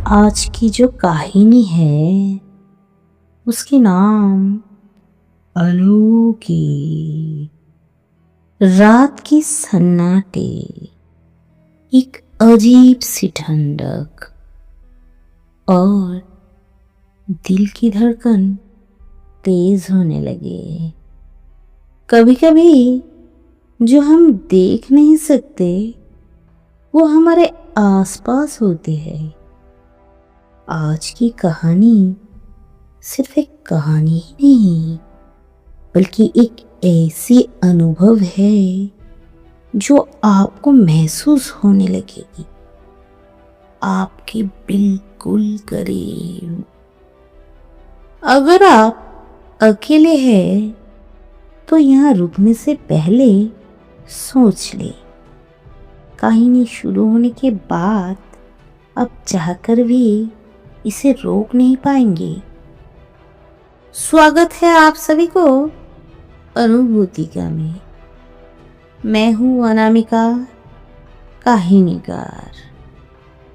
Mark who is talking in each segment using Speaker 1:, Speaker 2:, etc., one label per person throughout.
Speaker 1: आज की जो कहानी है उसके नाम अनोखी। रात की सन्नाटे, एक अजीब सी ठंडक और दिल की धड़कन तेज होने लगे। कभी कभी जो हम देख नहीं सकते वो हमारे आसपास होते हैं। आज की कहानी सिर्फ एक कहानी ही नहीं, बल्कि एक ऐसी अनुभव है जो आपको महसूस होने लगेगी, आपके बिल्कुल करीब। अगर आप अकेले हैं तो यहाँ रुकने से पहले सोच ले। कहानी शुरू होने के बाद आप चाहकर भी इसे रोक नहीं पाएंगे। स्वागत है आप सभी को अनुभूतिका में। मैं हूँ अनामिका, कहानीकार,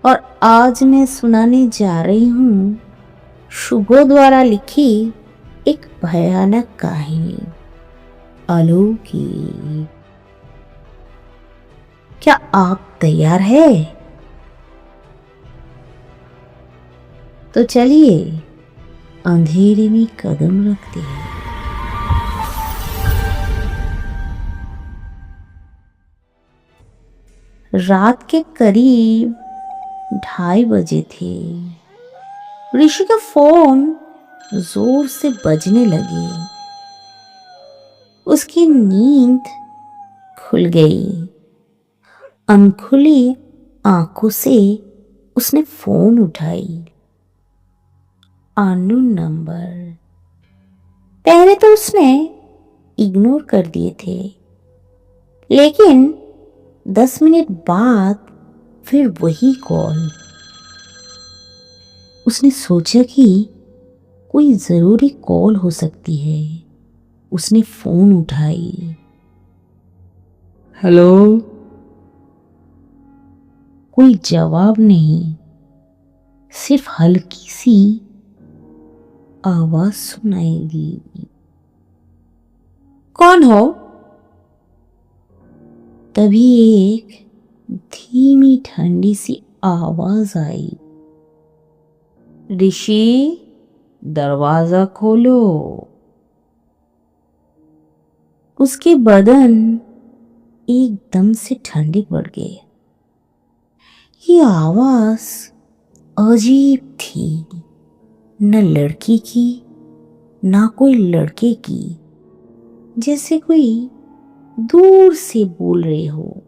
Speaker 1: और आज मैं सुनाने जा रही हूँ शुभो द्वारा लिखी एक भयानक कहानी, अलौकी। क्या आप तैयार हैं? तो चलिए अंधेरे में कदम रखते हैं। रात के करीब 2:30 बजे थे। ऋषि का फोन जोर से बजने लगे। उसकी नींद खुल गई। अनखुली आंखों से उसने फोन उठाई। Unknown number. पहले तो उसने इग्नोर कर दिए थे, लेकिन 10 मिनट बाद फिर वही कॉल। उसने सोचा कि कोई जरूरी कॉल हो सकती है। उसने फोन उठाई। हेलो। कोई जवाब नहीं, सिर्फ हल्की सी आवाज सुनाई दी। कौन हो? तभी एक धीमी ठंडी सी आवाज आई। ऋषि, दरवाजा खोलो। उसके बदन एकदम से ठंडे पड़ गए। ये आवाज अजीब थी, न लड़की की ना कोई लड़के की, जैसे कोई दूर से बोल रहे हो।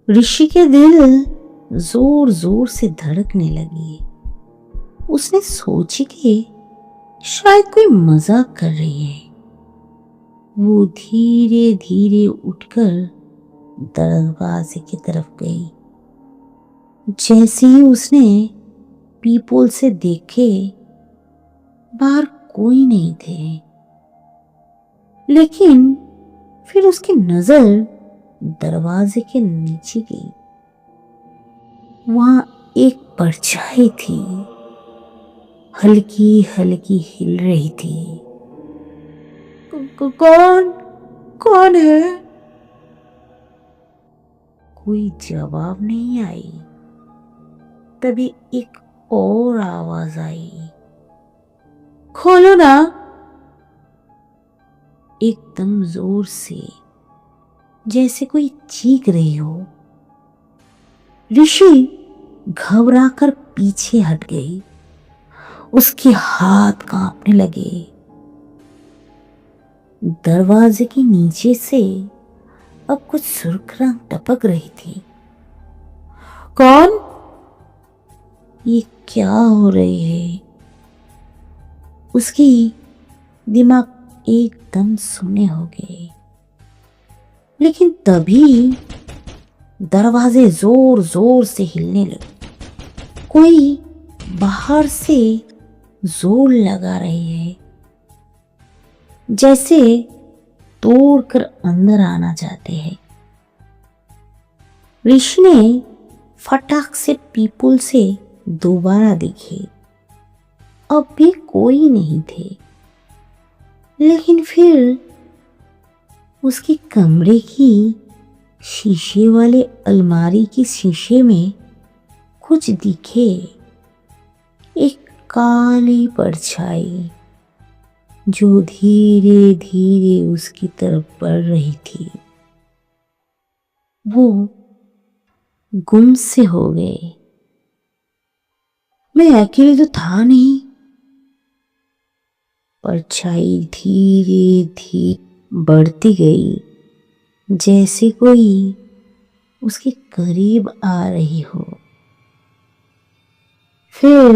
Speaker 1: ऋषि के दिल जोर जोर से धड़कने लगे। उसने सोची कि शायद कोई मजाक कर रही है। वो धीरे धीरे उठकर दरवाजे की तरफ गई। जैसे ही उसने पीपोल से देखे, बाहर कोई नहीं थे, लेकिन फिर उसकी नजर दरवाजे के नीचे गई। वहां एक परछाई थी, हल्की हल्की हिल रही थी। कौन कौन है? कोई जवाब नहीं आई। तभी एक और आवाज आई। खोलो ना। एकदम जोर से, जैसे कोई चीख रही हो। ऋषि घबराकर पीछे हट गई। उसके हाथ कांपने लगे। दरवाजे के नीचे से अब कुछ सुर्ख रंग टपक रही थी। कौन? ये क्या हो रही है? उसकी दिमाग एकदम सुने हो गए। लेकिन तभी दरवाजे जोर जोर से हिलने लगे। कोई बाहर से जोर लगा रही है, जैसे तोड़कर अंदर आना चाहते हैं। ऋषि ने फटाक से पीपुल से दोबारा दिखे। अब भी कोई नहीं थे, लेकिन फिर उसके कमरे की शीशे वाले अलमारी के शीशे में कुछ दिखे। एक काली परछाई जो धीरे धीरे उसकी तरफ बढ़ रही थी। वो गुम से हो गए। मैं अकेले तो था नहीं। परछाई धीरे धीरे बढ़ती गई, जैसे कोई उसके करीब आ रही हो। फिर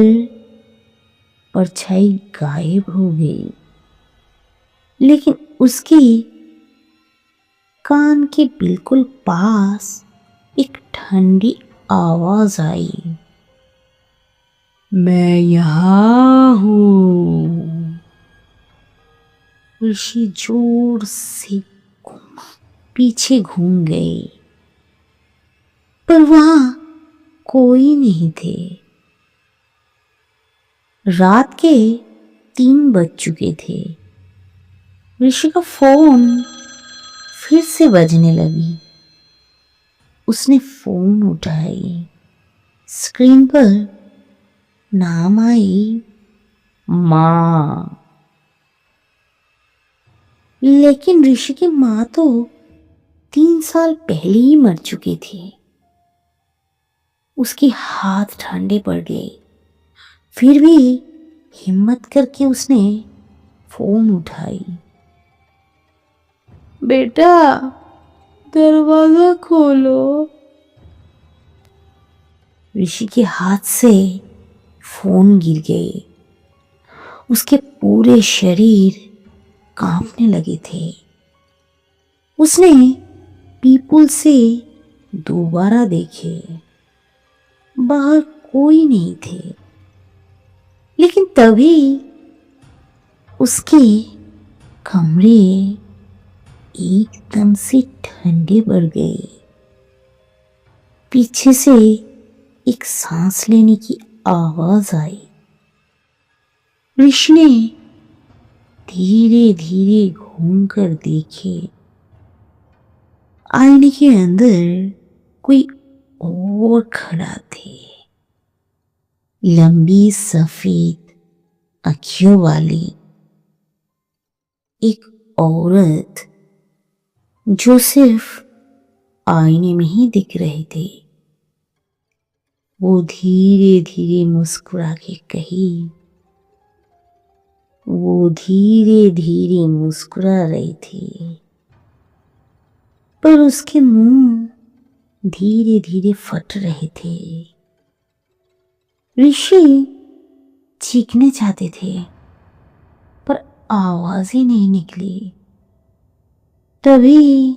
Speaker 1: परछाई गायब हो गई, लेकिन उसकी कान के बिल्कुल पास एक ठंडी आवाज आई, मैं यहां हूं। ऋषि जोर से पीछे घूम गए, पर वहां कोई नहीं थे। रात के 3 बज चुके थे। ऋषि का फोन फिर से बजने लगी। उसने फोन उठाई। स्क्रीन पर नाम आई मां। लेकिन ऋषि की मां तो 3 साल पहले ही मर चुकी थी। उसके हाथ ठंडे पड़ गए। फिर भी हिम्मत करके उसने फोन उठाई। बेटा, दरवाजा खोलो। ऋषि के हाथ से फोन गिर गए। उसके पूरे शरीर कांपने लगे थे। उसने पीपुल से दोबारा देखे। बाहर कोई नहीं थे, लेकिन तभी उसके कमरे एकदम से ठंडे पड़ गए। पीछे से एक सांस लेने की आवाज आई। ऋषि ने धीरे धीरे घूमकर देखे। आईने के अंदर कोई और खड़ा थे। लंबी सफेद आंखों वाली एक औरत जो सिर्फ आईने में ही दिख रहे थे। वो धीरे धीरे मुस्कुरा के कही। वो धीरे धीरे मुस्कुरा रही थी, पर उसके मुंह धीरे धीरे फट रहे थे। ऋषि चीखने चाहते थे, पर आवाज ही नहीं निकली। तभी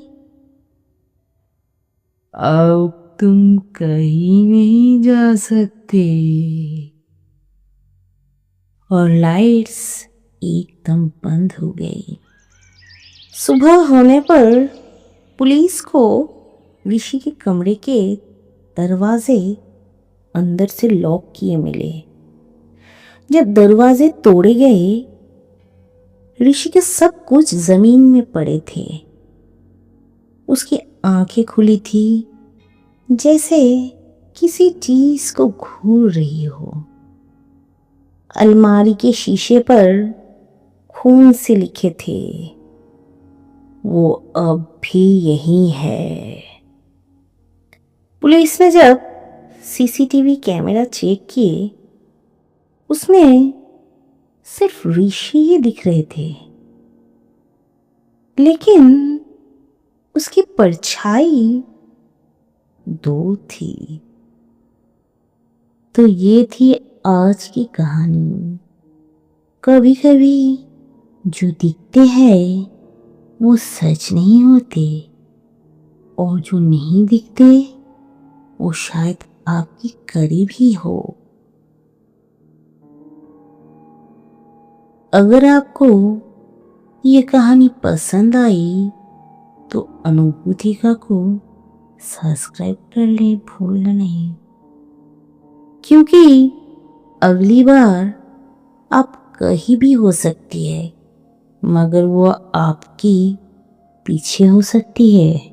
Speaker 1: अब तुम कहीं नहीं जा सकते। और लाइट्स एकदम बंद हो गई। सुबह होने पर पुलिस को ऋषि के कमरे के दरवाजे अंदर से लॉक किए मिले। जब दरवाजे तोड़े गए, ऋषि के सब कुछ जमीन में पड़े थे। उसकी आंखें खुली थी, जैसे किसी चीज को घूर रही हो। अलमारी के शीशे पर खून से लिखे थे, वो अब भी यही है। पुलिस ने जब सीसीटीवी कैमरा चेक किए, उसमें सिर्फ ऋषि ही दिख रहे थे, लेकिन उसकी परछाई 2 थी। तो ये थी आज की कहानी। कभी कभी जो दिखते हैं वो सच नहीं होते, और जो नहीं दिखते वो शायद आपके करीब ही हो। अगर आपको ये कहानी पसंद आई तो अनुभूतिका को सब्सक्राइब कर लें, भूलना नहीं। क्योंकि अगली बार आप कहीं भी हो सकती है, मगर वो आपकी पीछे हो सकती है।